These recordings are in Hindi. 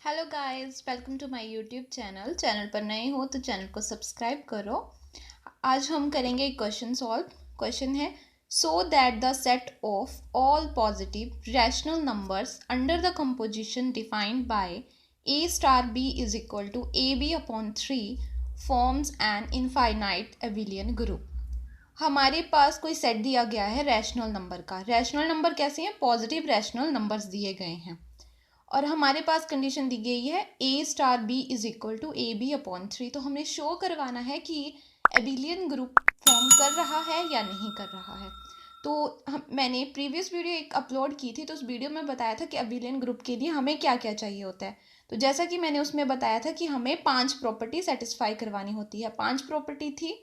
Hello guys, welcome to my YouTube channel पर नए हो तो चैनल को सब्सक्राइब करो। आज हम करेंगे एक क्वेश्चन सॉल्व। क्वेश्चन है so that the set of all positive rational numbers under the composition defined by a star B is equal to A B upon 3 forms an infinite abelian group. हमारे पास कोई सेट दिया गया है रैशनल नंबर का। रैशनल नंबर कैसे हैं? पॉजिटिव रैशनल नंबर्स दिए गए हैं और हमारे पास कंडीशन दी गई है A star B is equal to A B upon 3। तो हमें शो करवाना है कि एबिलियन ग्रुप फॉर्म कर रहा है या नहीं कर रहा है। तो मैंने प्रीवियस वीडियो एक अपलोड की थी, तो उस वीडियो में बताया था कि एबिलियन ग्रुप के लिए हमें क्या क्या चाहिए होता है। तो जैसा कि मैंने उसमें बताया था कि हमें 5 प्रॉपर्टी सेटिस्फाई करवानी होती है। 5 प्रॉपर्टी थी: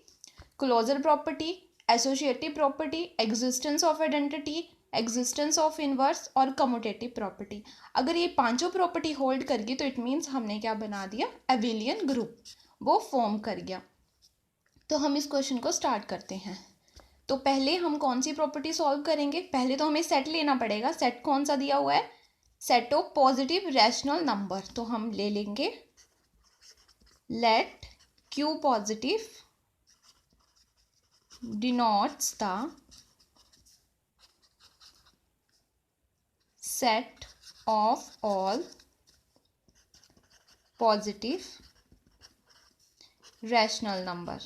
closure property, associative property, existence of identity, existence of inverse और कम्यूटेटिव प्रॉपर्टी। अगर ये पांचों प्रॉपर्टी होल्ड कर गई तो इट मीन्स हमने क्या बना दिया? एबिलियन ग्रुप वो फॉर्म कर गया। तो हम इस क्वेश्चन को स्टार्ट करते हैं। तो पहले हम कौन सी प्रॉपर्टी सॉल्व करेंगे? पहले तो हमें सेट लेना पड़ेगा। सेट कौन सा दिया हुआ है? Set of positive rational number. तो हम ले लेंगे let Q positive denotes the set of all positive rational number।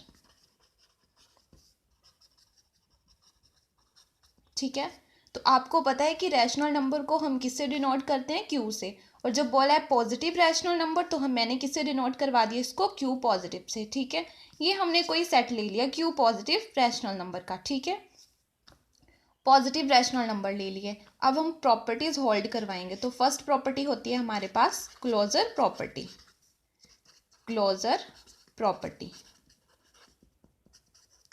ठीक है, तो आपको पता है कि रैशनल नंबर को हम किससे डिनोट करते हैं? क्यू से। और जब बोला है पॉजिटिव रैशनल नंबर तो मैंने किससे डिनोट करवा दिया इसको? क्यू पॉजिटिव से। ठीक है, ये हमने कोई सेट ले लिया क्यू पॉजिटिव रैशनल नंबर का। ठीक है, पॉजिटिव रैशनल नंबर ले लिए। अब हम प्रॉपर्टीज होल्ड करवाएंगे। तो फर्स्ट प्रॉपर्टी होती है हमारे पास क्लोजर प्रॉपर्टी। क्लोजर प्रॉपर्टी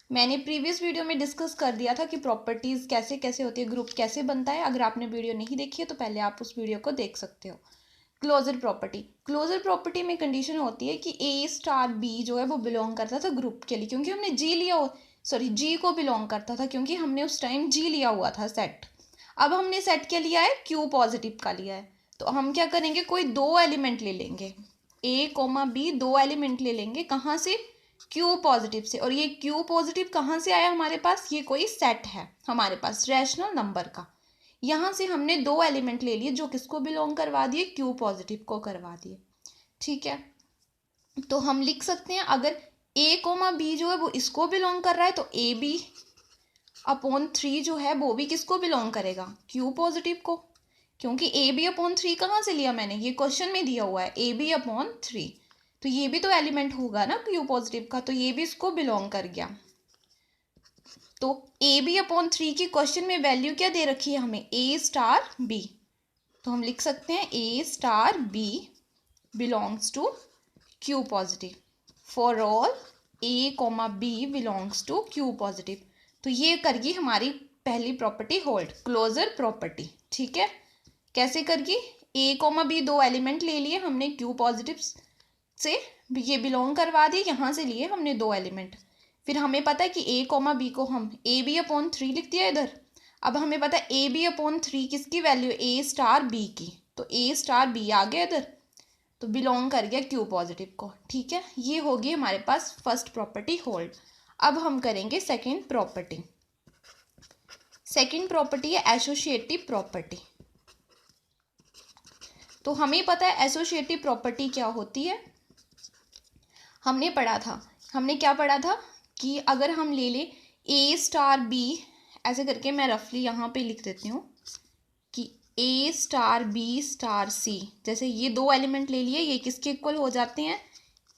मैंने प्रीवियस वीडियो में डिस्कस कर दिया था कि प्रॉपर्टीज कैसे कैसे होती है, ग्रुप कैसे बनता है। अगर आपने वीडियो नहीं देखी है तो पहले आप उस वीडियो को देख सकते हो। क्लोजर प्रॉपर्टी, क्लोजर प्रॉपर्टी में कंडीशन होती है कि ए स्टार बी जो है वो बिलोंग करता था ग्रुप के लिए, क्योंकि हमने जी को बिलोंग करता था, क्योंकि हमने उस टाइम जी लिया हुआ था सेट। अब हमने सेट क्या लिया है? क्यू पॉजिटिव का लिया है। तो हम क्या करेंगे? कोई दो एलिमेंट ले लेंगे, ए कोमा बी, दो एलिमेंट ले लेंगे। कहाँ से? क्यू पॉजिटिव से। और ये क्यू पॉजिटिव कहाँ से आया हमारे पास? ये कोई सेट है हमारे पास रैशनल नंबर का। यहाँ से हमने दो एलिमेंट ले लिए जो किसको बिलोंग करवा दिए? क्यू पॉजिटिव को करवा दिए। ठीक है, तो हम लिख सकते हैं अगर ए कोमा बी जो है वो इसको बिलोंग कर रहा है तो ए बी अपॉन 3 जो है वो भी किसको बिलोंग करेगा? क्यू पॉजिटिव को। क्योंकि ए बी अपॉन 3 कहाँ से लिया मैंने? ये क्वेश्चन में दिया हुआ है ए बी अपॉन 3, तो ये भी तो एलिमेंट होगा ना क्यू पॉजिटिव का, तो ये भी इसको बिलोंग कर गया। तो ए बी अपॉन 3 की क्वेश्चन में वैल्यू क्या दे रखी है हमें? A star B. तो हम लिख सकते हैं A star B belongs to Q positive for all A comma B belongs to Q positive. तो ये करेगी हमारी पहली प्रॉपर्टी होल्ड, क्लोजर प्रॉपर्टी। ठीक है, कैसे करेगी? ए कोमा बी दो एलिमेंट ले लिए हमने क्यू पॉजिटिव से, ये बिलोंग करवा दिए, यहाँ से लिए हमने दो एलिमेंट। फिर हमें पता है कि ए कोमा बी को हम ए बी अपॉन 3 लिख दिया इधर। अब हमें पता है ए बी अपॉन 3 किसकी वैल्यू? ए स्टार बी की। तो ए स्टार बी आ गया इधर, तो बिलोंग कर गया क्यू पॉजिटिव को। ठीक है, ये होगी हमारे पास फर्स्ट प्रॉपर्टी होल्ड। अब हम करेंगे सेकंड प्रॉपर्टी। सेकंड प्रॉपर्टी है एसोसिएटिव प्रॉपर्टी। तो हमें पता है एसोसिएटिव प्रॉपर्टी क्या होती है। हमने पढ़ा था, हमने क्या पढ़ा था कि अगर हम ले ले ए स्टार बी, ऐसे करके मैं रफली यहाँ पे लिख देती हूँ कि ए स्टार बी स्टार सी, जैसे ये दो एलिमेंट ले लिए, ये किसके इक्वल हो जाते हैं?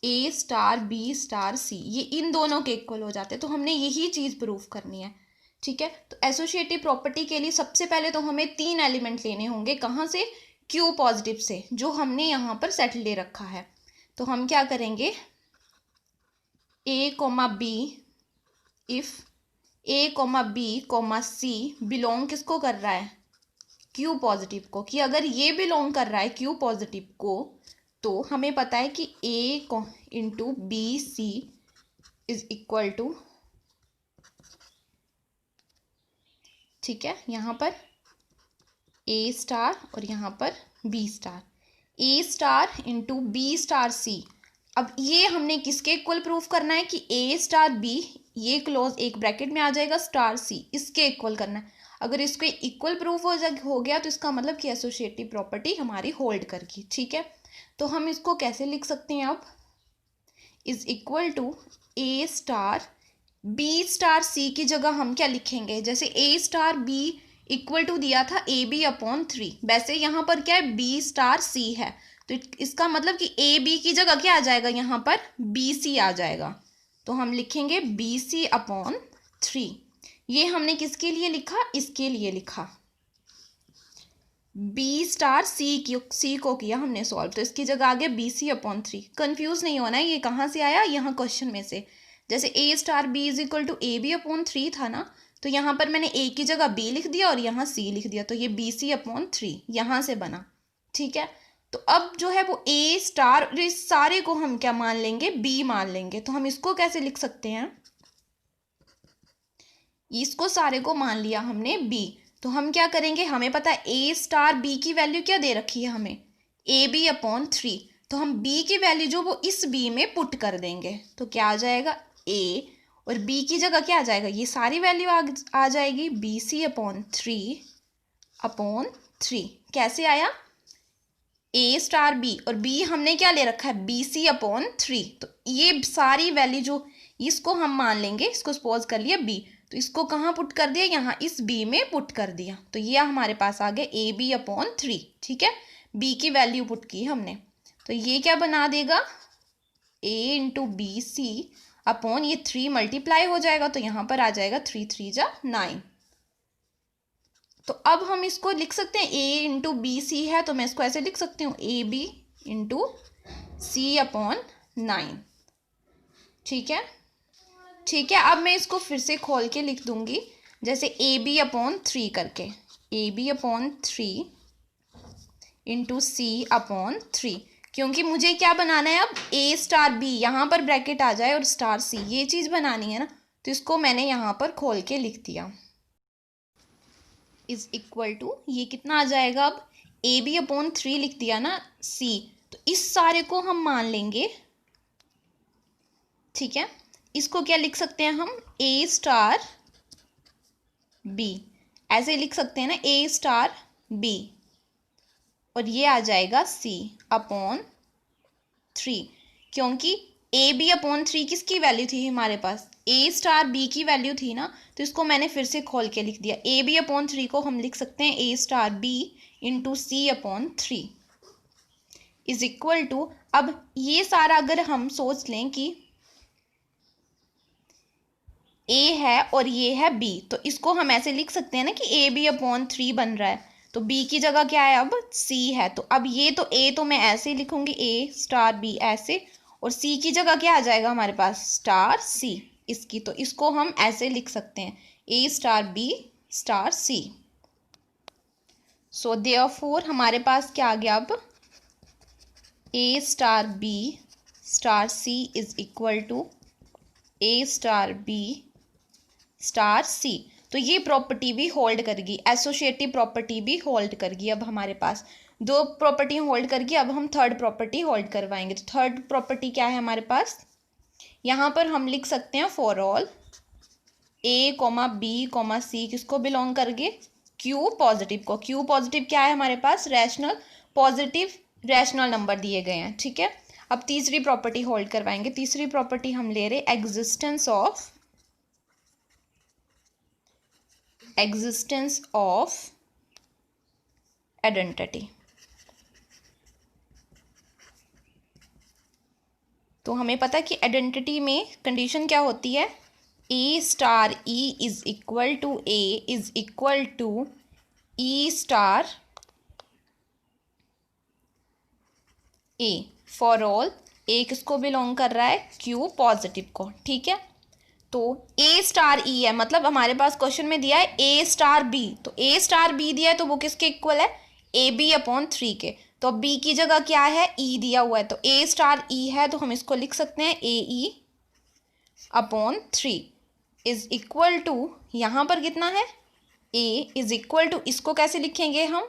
ए स्टार बी स्टार सी, ये इन दोनों के इक्वल हो जाते हैं। तो हमने यही चीज़ प्रूफ करनी है। ठीक है, तो एसोसिएटिव प्रॉपर्टी के लिए सबसे पहले तो हमें 3 एलिमेंट लेने होंगे। कहाँ से? क्यू पॉजिटिव से, जो हमने यहाँ पर सेट ले रखा है। तो हम क्या करेंगे? A comma B, if A comma B comma C belong किसको कर रहा है? क्यू पॉजिटिव को। कि अगर ये बिलोंग कर रहा है क्यू पॉजिटिव को, तो हमें पता है कि A into B C is equal to, ठीक है, यहाँ पर ए स्टार और यहाँ पर B star. A star into B star C. अब ये हमने किसके इक्वल प्रूफ करना है कि ए स्टार बी, ये क्लोज एक ब्रैकेट में आ जाएगा, स्टार सी, इसके इक्वल करना है। अगर इसको इक्वल प्रूफ हो गया तो इसका मतलब कि एसोसिएटिव प्रॉपर्टी हमारी होल्ड करेगी। ठीक है, तो हम इसको कैसे लिख सकते हैं अब, is equal to A star B star C की जगह हम क्या लिखेंगे, जैसे ए स्टार बी इक्वल टू दिया था ए बी अपॉन 3, वैसे यहाँ पर क्या है बी स्टार सी है, तो इसका मतलब कि ए बी की जगह क्या आ जाएगा, यहाँ पर बी सी आ जाएगा। तो हम लिखेंगे बी सी अपॉन 3। ये हमने किसके लिए लिखा, इसके लिए लिखा, बी स्टार सी को किया हमने सॉल्व, तो इसकी जगह आ गया बी सी अपॉन 3। कन्फ्यूज नहीं होना है, ये कहाँ से आया, यहाँ क्वेश्चन में से। जैसे ए star B is equal to A B upon 3 था ना, तो यहाँ पर मैंने ए की जगह बी लिख दिया और यहाँ सी लिख दिया, तो ये बी सी अपॉन 3 यहाँ से बना। ठीक है, तो अब जो है वो ए स्टार, इस सारे को हम क्या मान लेंगे, बी मान लेंगे। तो हम इसको कैसे लिख सकते हैं, इसको सारे को मान लिया हमने बी, तो हम क्या करेंगे, हमें पता है ए स्टार बी की वैल्यू क्या दे रखी है हमें, ए बी अपॉन 3, तो हम बी की वैल्यू जो वो इस बी में पुट कर देंगे, तो क्या आ जाएगा ए, और बी की जगह क्या आ जाएगा, ये सारी वैल्यू आ जाएगी बी सी अपॉन 3 कैसे आया, ए स्टार बी, और बी हमने क्या ले रखा है बी सी अपॉन 3, तो ये सारी वैल्यू जो इसको हम मान लेंगे, इसको सपोज कर लिया बी, तो इसको कहाँ पुट कर दिया, यहाँ इस बी में पुट कर दिया, तो ये हमारे पास आ गया ए बी अपॉन 3। ठीक है, बी की वैल्यू पुट की हमने, तो ये क्या बना देगा, ए इंटू बी सी अपॉन ये 3 मल्टीप्लाई हो जाएगा, तो यहाँ पर आ जाएगा 3 3 जा 9। तो अब हम इसको लिख सकते हैं, ए इंटू बी सी है तो मैं इसको ऐसे लिख सकती हूँ, a b into C upon 9। ठीक है, ठीक है, अब मैं इसको फिर से खोल के लिख दूंगी, जैसे ए बी अपॉन 3 करके, a B upon 3 into C upon 3, क्योंकि मुझे क्या बनाना है अब, ए स्टार बी यहाँ पर ब्रैकेट आ जाए और स्टार सी, ये चीज़ बनानी है ना, तो इसको मैंने यहाँ पर खोल के लिख दिया, इज इक्वल टू, ये कितना आ जाएगा अब, ए बी अपॉन 3 लिख दिया ना सी, तो इस सारे को हम मान लेंगे। ठीक है, इसको क्या लिख सकते हैं हम, ए स्टार बी, ऐसे लिख सकते हैं ना, ए स्टार बी, और ये आ जाएगा सी अपॉन 3, क्योंकि ए बी अपॉन 3 किसकी वैल्यू थी हमारे पास, ए स्टार बी की वैल्यू थी ना, तो इसको मैंने फिर से खोल के लिख दिया, ए बी अपॉन 3 को हम लिख सकते हैं A star B into C upon 3 is equal to, अब ये सारा अगर हम सोच लें कि ए है और ये है बी, तो इसको हम ऐसे लिख सकते हैं ना कि ए बी अपॉन 3 बन रहा है, तो बी की जगह क्या है अब सी है, तो अब ये तो ए तो मैं ऐसे ही लिखूंगी, ए स्टार बी ऐसे, और सी की जगह क्या आ जाएगा हमारे पास, स्टार सी इसकी, तो इसको हम ऐसे लिख सकते हैं, A star B star C. So therefore हमारे पास क्या आ गया अब, A star B star C is equal to A star B star C. तो ये प्रॉपर्टी भी होल्ड करेगी, एसोसिएटिव प्रॉपर्टी भी होल्ड करेगी। अब हमारे पास दो प्रॉपर्टी होल्ड करेगी, अब हम थर्ड प्रॉपर्टी होल्ड करवाएंगे। तो थर्ड प्रॉपर्टी क्या है हमारे पास, यहाँ पर हम लिख सकते हैं for all A comma B comma C किसको बिलोंग करेंगे, क्यू पॉजिटिव को। क्यू पॉजिटिव क्या है हमारे पास, रैशनल पॉजिटिव रैशनल नंबर दिए गए हैं। ठीक है, अब तीसरी प्रॉपर्टी होल्ड करवाएंगे। तीसरी प्रॉपर्टी हम ले रहे एग्जिस्टेंस ऑफ आइडेंटिटी। तो हमें पता है कि आइडेंटिटी में कंडीशन क्या होती है, A star E is equal to A is equal to E star A for all A किसको बिलोंग कर रहा है, क्यू पॉजिटिव को। ठीक है, तो ए स्टार ई है, मतलब हमारे पास क्वेश्चन में दिया है ए स्टार बी, तो ए स्टार बी दिया है तो वो किसके इक्वल है, ए बी अपॉन 3 के। तो बी की जगह क्या है, ई दिया हुआ है, तो ए स्टार ई है तो हम इसको लिख सकते हैं A E upon 3 is equal to, यहाँ पर कितना है, ए इज इक्वल टू, इसको कैसे लिखेंगे हम,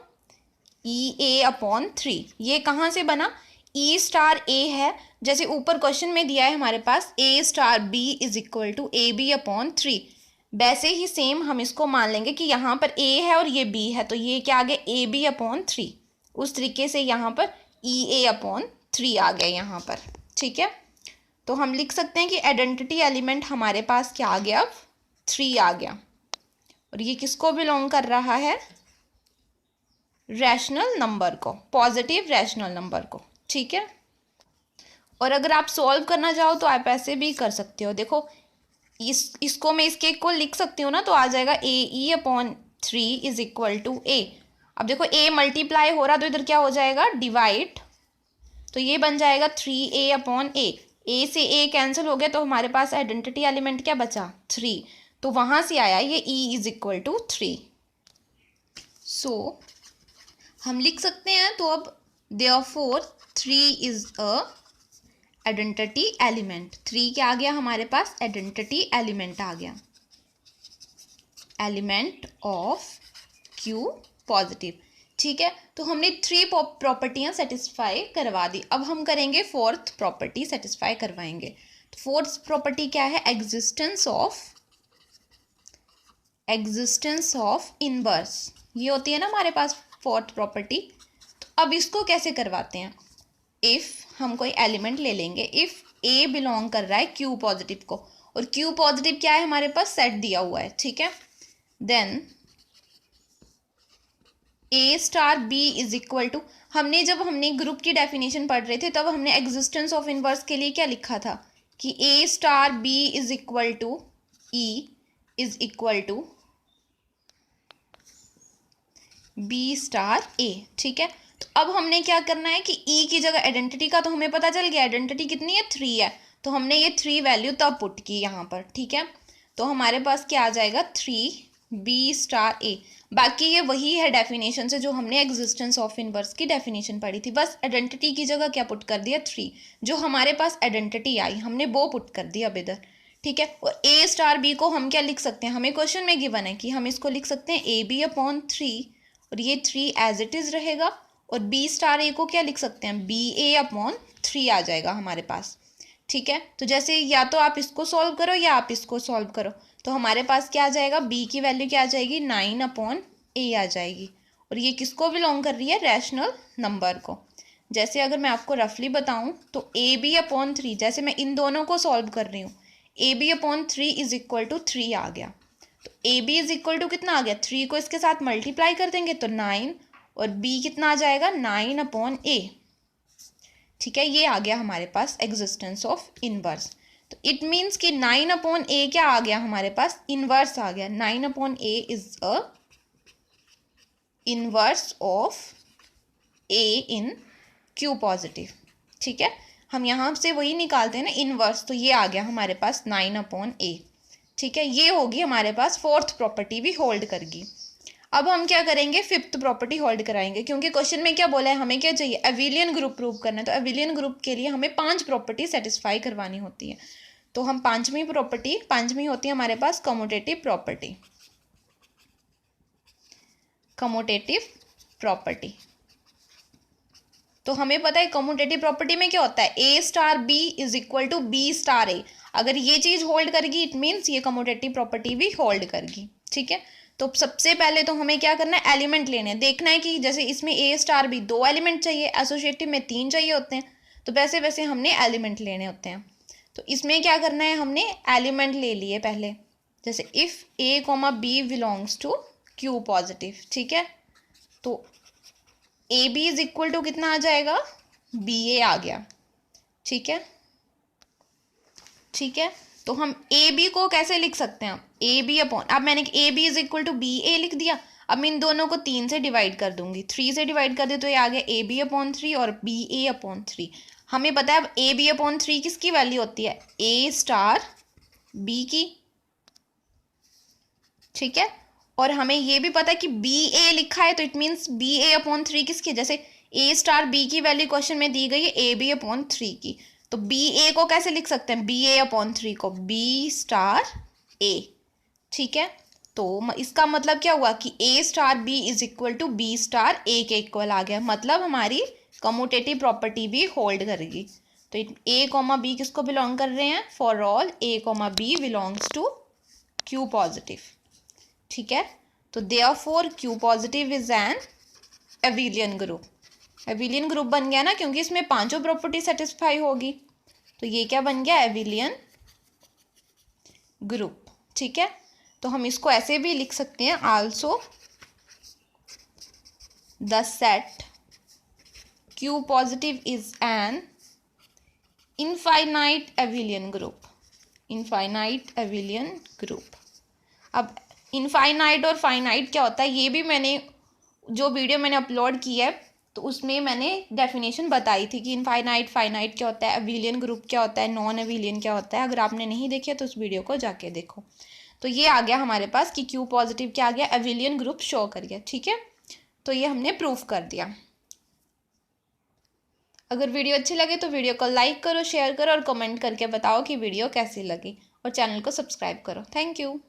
ई ए अपॉन 3। ये कहाँ से बना, ई स्टार ए है, जैसे ऊपर क्वेश्चन में दिया है हमारे पास A star B is equal to A B upon 3, वैसे ही सेम हम इसको मान लेंगे कि यहाँ पर ए है और ये बी है, तो ये क्या आ गया, ए बी अपॉन 3। उस तरीके से यहाँ पर ई ए अपॉन 3 आ गया यहाँ पर। ठीक है, तो हम लिख सकते हैं कि आइडेंटिटी एलिमेंट हमारे पास क्या आ गया, अब 3 आ गया। और ये किसको बिलोंग कर रहा है, रैशनल नंबर को, पॉजिटिव रैशनल नंबर को। ठीक है, और अगर आप सॉल्व करना चाहो तो आप ऐसे भी कर सकते हो। देखो इसको मैं इसके को लिख सकती हूँ ना, तो आ जाएगा A E upon 3 is equal to A. अब देखो ए मल्टीप्लाई हो रहा तो इधर क्या हो जाएगा, डिवाइड, तो ये बन जाएगा 3a अपॉन ए से ए कैंसिल हो गया, तो हमारे पास आइडेंटिटी एलिमेंट क्या बचा, 3, तो वहाँ से आया ये e इज इक्वल टू 3। सो हम लिख सकते हैं, तो अब therefore 3 is a identity element. 3 क्या आ गया हमारे पास, आइडेंटिटी एलिमेंट आ गया, एलिमेंट ऑफ Q पॉजिटिव। ठीक है, तो हमने 3 प्रॉपर्टियां सेटिस्फाई करवा दी। अब हम करेंगे 4th प्रॉपर्टी सेटिस्फाई करवाएंगे। तो 4th प्रॉपर्टी क्या है, एग्जिस्टेंस ऑफ इनवर्स, ये होती है ना हमारे पास 4th प्रॉपर्टी। तो अब इसको कैसे करवाते हैं, इफ़ हम कोई एलिमेंट ले लेंगे, इफ़ ए बिलोंग कर रहा है Q पॉजिटिव को, और Q पॉजिटिव क्या है हमारे पास, सेट दिया हुआ है। ठीक है, then a star B is equal to, हमने ग्रुप की डेफिनेशन पढ़ रहे थे तब हमने एग्जिस्टेंस ऑफ इनवर्स के लिए क्या लिखा था कि A star B is equal to E is equal to B star A. ठीक है, तो अब हमने क्या करना है कि ई की जगह आइडेंटिटी का तो हमें पता चल गया, आइडेंटिटी कितनी है, 3 है, तो हमने ये 3 वैल्यू तब पुट की यहाँ पर। ठीक है, तो हमारे पास क्या आ जाएगा, 3 बी स्टार ए। बाकी ये वही है डेफिनेशन से जो हमने एग्जिस्टेंस ऑफ इनवर्स की डेफिनेशन पढ़ी थी, बस आइडेंटिटी की जगह क्या पुट कर दिया, 3, जो हमारे पास आइडेंटिटी आई हमने वो पुट कर दिया अब इधर। ठीक है, और ए स्टार बी को हम क्या लिख सकते हैं, हमें क्वेश्चन में गिवन है कि हम इसको लिख सकते हैं ए बी अपॉन 3, और ये 3 एज इट इज़ रहेगा, और बी स्टार ए को क्या लिख सकते हैं, बी ए अपॉन 3 आ जाएगा हमारे पास। ठीक है, तो जैसे या तो आप इसको सॉल्व करो या आप इसको सॉल्व करो, तो हमारे पास क्या आ जाएगा, बी की वैल्यू क्या आ जाएगी, 9 अपॉन ए आ जाएगी, और ये किसको बिलोंग कर रही है, रैशनल नंबर को। जैसे अगर मैं आपको रफली बताऊं तो ए बी अपॉन 3, जैसे मैं इन दोनों को सॉल्व कर रही हूँ, a B upon 3 is equal to 3 आ गया, तो a B is equal to कितना आ गया, 3 को इसके साथ मल्टीप्लाई कर देंगे तो 9, और बी कितना आ जाएगा, 9 अपॉन ए। ठीक है, ये आ गया हमारे पास एग्जिस्टेंस ऑफ इनवर्स। तो इट मीन्स कि 9 अपॉन ए क्या आ गया हमारे पास, इनवर्स आ गया, 9 upon A is a inverse of A in Q positive. ठीक है, हम यहाँ से वही निकालते हैं ना इनवर्स, तो ये आ गया हमारे पास 9 अपॉन ए। ठीक है, ये होगी हमारे पास 4th प्रॉपर्टी भी होल्ड करेगी। अब हम क्या करेंगे, 5th प्रॉपर्टी होल्ड कराएंगे, क्योंकि क्वेश्चन में क्या बोला है, हमें क्या चाहिए, एविलियन ग्रुप प्रूव करना है, तो एविलियन ग्रुप के लिए हमें 5 प्रॉपर्टी सेटिस्फाई करवानी होती है। तो हम पांचवी होती है हमारे पास कम्यूटेटिव प्रॉपर्टी। तो हमें पता है कम्यूटेटिव प्रॉपर्टी में क्या होता है, A star B is equal to B star A. अगर ये चीज होल्ड करेगी इट मीन्स ये कम्यूटेटिव प्रॉपर्टी भी होल्ड करेगी। ठीक है, तो सबसे पहले तो हमें क्या करना है, एलिमेंट लेने हैं, देखना है कि जैसे इसमें ए स्टार बी 2 एलिमेंट चाहिए, एसोसिएटिव में 3 चाहिए होते हैं, तो वैसे वैसे हमने एलिमेंट लेने होते हैं। तो इसमें क्या करना है, हमने एलिमेंट ले लिए पहले, जैसे if a comma b belongs to Q positive. ठीक है, तो a B is equal to कितना आ जाएगा, बी ए आ गया। ठीक है, तो हम ए बी को कैसे लिख सकते हैं, ए बी अपॉन, अब मैंने A B is equal to B A लिख दिया, अब मैं इन दोनों को 3 से डिवाइड कर दूंगी, 3 से डिवाइड कर दे तो ये आ गया ए बी अपॉन 3 और बी ए अपॉन 3। हमें पता है अब ए बी अपॉन 3 किसकी वैल्यू होती है, ए स्टार बी की। ठीक है, और हमें ये भी पता है कि बी ए लिखा है तो it means b a upon 3 किसकी, जैसे ए स्टार बी की वैल्यू क्वेश्चन में दी गई है ए बी अपॉन 3 की, तो बी ए को कैसे लिख सकते हैं, बी ए अपॉन 3 को बी स्टार ए। ठीक है, तो इसका मतलब क्या हुआ कि A star B is equal to B star A के इक्वल आ गया, मतलब हमारी कम्यूटेटिव प्रॉपर्टी भी होल्ड करेगी। तो ए कॉमा बी किसको बिलोंग कर रहे हैं, for all A comma b belongs to Q positive. ठीक है, तो therefore Q positive is an abelian group. Abelian group बन गया ना, क्योंकि इसमें पांचों प्रॉपर्टी सेटिस्फाई होगी, तो ये क्या बन गया, एबिलियन ग्रुप। ठीक है, तो हम इसको ऐसे भी लिख सकते हैं, also the set Q positive is N infinite abelian group. Infinite abelian group. अब इनफाइनाइट और फाइनाइट क्या होता है, ये भी मैंने जो वीडियो मैंने अपलोड की है तो उसमें मैंने डेफिनेशन बताई थी कि इनफाइनाइट फाइनाइट क्या होता है, एबिलियन ग्रुप क्या होता है, नॉन एबिलियन क्या होता है। अगर आपने नहीं देखी तो उस वीडियो को जाके देखो। तो ये आ गया हमारे पास कि क्यू पॉजिटिव क्या आ गया, एबिलियन ग्रुप शो कर गया। ठीक है, तो ये हमने प्रूफ कर दिया। अगर वीडियो अच्छी लगे तो वीडियो को लाइक करो, शेयर करो और कमेंट करके बताओ कि वीडियो कैसी लगी, और चैनल को सब्सक्राइब करो। Thank you.